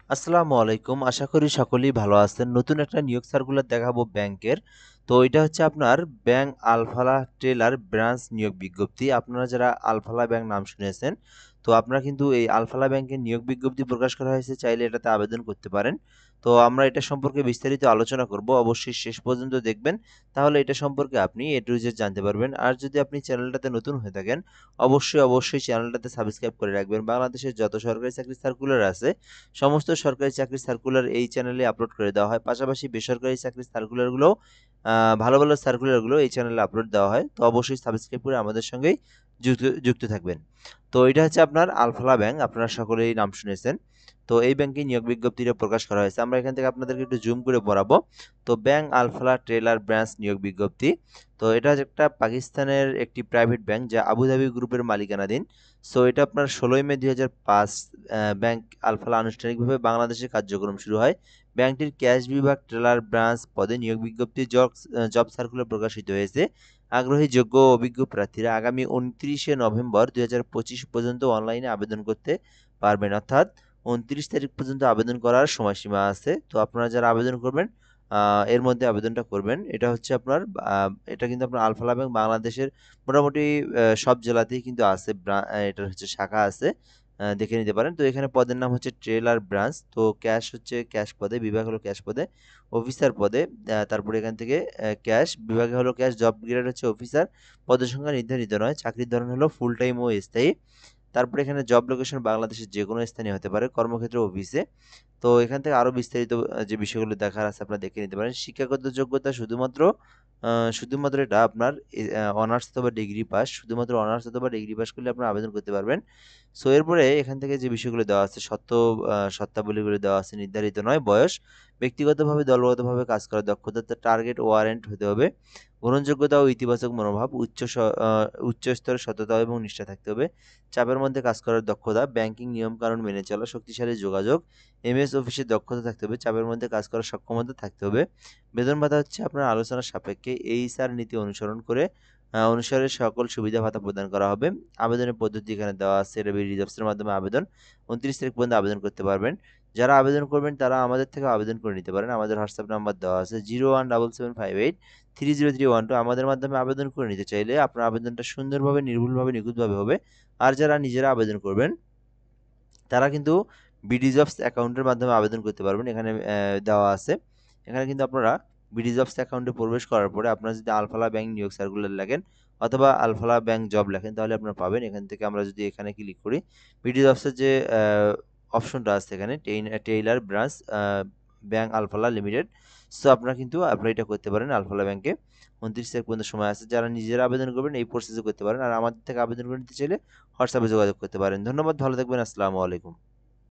আসসালামু আলাইকুম। আশা করি সকলেই ভালো আছেন। নতুন একটা নিয়োগ সার্কুলার দেখাবো ব্যাংকের। তো এটা হচ্ছে আপনার ব্যাংক আলফালা টেলার ব্রাঞ্চ নিয়োগ বিজ্ঞপ্তি। আপনারা যারা আলফালা ব্যাংক নাম শুনেছেন, তো আপনারা কিন্তু এই আলফালা ব্যাংকের নিয়োগ বিজ্ঞপ্তি প্রকাশ করা হয়েছে, চাইলে এটাতে আবেদন করতে পারেন। তো আমরা এটা সম্পর্কে বিস্তারিত আলোচনা করব। অবশ্যই শেষ পর্যন্ত দেখবেন। তাহলে এটা সম্পর্কে আপনি এ টু জেড জানতে পারবেন। আর যদি আপনি চ্যানেলটাতে নতুন হয়ে থাকেন, অবশ্যই চ্যানেলটাতে সাবস্ক্রাইব করে রাখবেন। বাংলাদেশের যত সরকারি চাকরির সার্কুলার আছে, সমস্ত সরকারি চাকরির সার্কুলার এই চ্যানেলে আপলোড করে দেওয়া হয়। পাশাপাশি বেসরকারি চাকরির সার্কুলারগুলোও ভালো সার্কুলারগুলো এই চ্যানেলে আপলোড দেওয়া হয়। তো অবশ্যই সাবস্ক্রাইব করে আমাদের সঙ্গেই যুক্ত থাকবেন। তো এটা হচ্ছে আপনার আলফালা ব্যাংক, আপনারা সকলেই নাম শুনেছেন। তো এই ব্যাংকে নিয়োগ বিজ্ঞপ্তিটা প্রকাশ করা হয়েছে। আমরা এখান থেকে আপনাদেরকে একটু জুম করে পড়াবো। তো ব্যাংক আলফালা ট্রেলার ব্রাঞ্চ নিয়োগ বিজ্ঞপ্তি। তো এটা হচ্ছে একটা পাকিস্তানের একটি প্রাইভেট ব্যাংক, যা আবুধাবি গ্রুপের মালিকানাধীন। সো এটা আপনার ১৬ই মে ২০০৫ ব্যাংক আলফালা আনুষ্ঠানিকভাবে বাংলাদেশে কার্যক্রম শুরু হয়। ব্যাংকটির ক্যাশ বিভাগ ট্রেলার ব্রাঞ্চ পদে নিয়োগ বিজ্ঞপ্তি জব সার্কুলার প্রকাশিত হয়েছে। আগ্রহী যোগ্য ও অভিজ্ঞ প্রার্থীরা আগামী ২৯শে নভেম্বর ২০২৫ পর্যন্ত অনলাইনে আবেদন করতে পারবেন, অর্থাৎ ২৯ তারিখ পর্যন্ত আবেদন করার সময়সীমা আছে। তো আপনারা যারা আবেদন করবেন, এর মধ্যে আবেদনটা করবেন। এটা হচ্ছে আপনার এটা কিন্তু আপনার আলফালা ব্যাংক বাংলাদেশের মোটামুটি সব জেলাতেই কিন্তু আছে, এটার হচ্ছে শাখা আছে। দেখে নিতে পারেন। তো এখানে পদের নাম হচ্ছে ট্রেলার ব্রাঞ্চ। তো ক্যাশ হচ্ছে ক্যাশ পদে, বিভাগ হলো ক্যাশ পদে, অফিসার পদে। তারপরে এখান থেকে ক্যাশ বিভাগে হলো ক্যাশ, জব গ্রেড হচ্ছে অফিসার। পদের সংখ্যা নির্ধারিত নয়। চাকরির ধরন হলো ফুল টাইম ও স্থায়ী। তারপরে এখানে জব লোকেশন বাংলাদেশের যে কোনো স্থানে হতে পারে, কর্মক্ষেত্র অফিসে। তো এখান থেকে আরো বিস্তারিত যে বিষয়গুলো দেখার আছে আপনারা দেখে নিতে পারেন। শিক্ষাগত যোগ্যতা শুধুমাত্র এটা আপনার অনার্স অথবা ডিগ্রি পাস, শুধুমাত্র অনার্স অথবা ডিগ্রি পাস করলে আপনারা আবেদন করতে পারবেন। সো এরপরে এখান থেকে যে বিষয়গুলো দেওয়া আছে, শর্তাবলীগুলো দেওয়া আছে, নির্ধারিত নয় বয়স, ব্যক্তিগতভাবে দলগতভাবে কাজ করার দক্ষতা, টার্গেট ওয়ারেন্ট হতে হবে, গ্রহণযোগ্যতা ও ইতিবাচক মনোভাব, উচ্চ স্তরের সততা এবং নিষ্ঠা থাকতে হবে, চাপের মধ্যে কাজ করার দক্ষতা, ব্যাংকিং নিয়মকানুন মেনে চলা, শক্তিশালী যোগাযোগ, এমএস অফিসের দক্ষতা থাকতে হবে, চাপের মধ্যে কাজ করার সক্ষমতা থাকতে হবে। বেতন ভাতা হচ্ছে আপনার আলোচনার সাপেক্ষে এইচআর নীতি অনুসারে সকল সুবিধা ভাতা প্রদান করা হবে। আবেদনের পদ্ধতি এখানে দেওয়া আছে। এটা রিজার্ভসের মাধ্যমে আবেদন। ২৯ তারিখ পর্যন্ত আবেদন করতে পারবেন। যারা আবেদন করবেন তারা আমাদের থেকে আবেদন করে নিতে পারেন। আমাদের হোয়াটসঅ্যাপ নাম্বার দেওয়া আছে 017758 30312। আমাদের মাধ্যমে আবেদন করে নিতে চাইলে আপনার আবেদনটা সুন্দরভাবে, নির্ভুলভাবে, নিখুঁতভাবে হবে। আর যারা নিজেরা আবেদন করবেন, তারা কিন্তু বিডি জবস অ্যাকাউন্টের মাধ্যমে আবেদন করতে পারবেন। এখানে দেওয়া আছে। এখানে কিন্তু আপনারা বিডি জবস অ্যাকাউন্টে প্রবেশ করার পরে আপনারা যদি আলফালা ব্যাংক নিয়োগ সার্কুলার লেখেন অথবা আলফালা ব্যাংক জব লেখেন, তাহলে আপনারা পাবেন। এখান থেকে আমরা যদি এখানে ক্লিক করি, বিডি জবসের যে অপশনটা আছে এখানে, Taylor branch bank Al Falah limited. So আপনারা কিন্তু অ্যাপ্লাইটা করতে পারেন আলফালা ব্যাংকে। ২৯ তারিখ পর্যন্ত সময় আছে। যারা নিজেরা আবেদন করবেন এই প্রসেসে করতে পারেন। আর আমাদের থেকে আবেদন করে নিতে চাইলে হোয়াটসঅ্যাপে যোগাযোগ করতে পারেন। ধন্যবাদ, ভালো থাকবেন। আসসালামু আলাইকুম।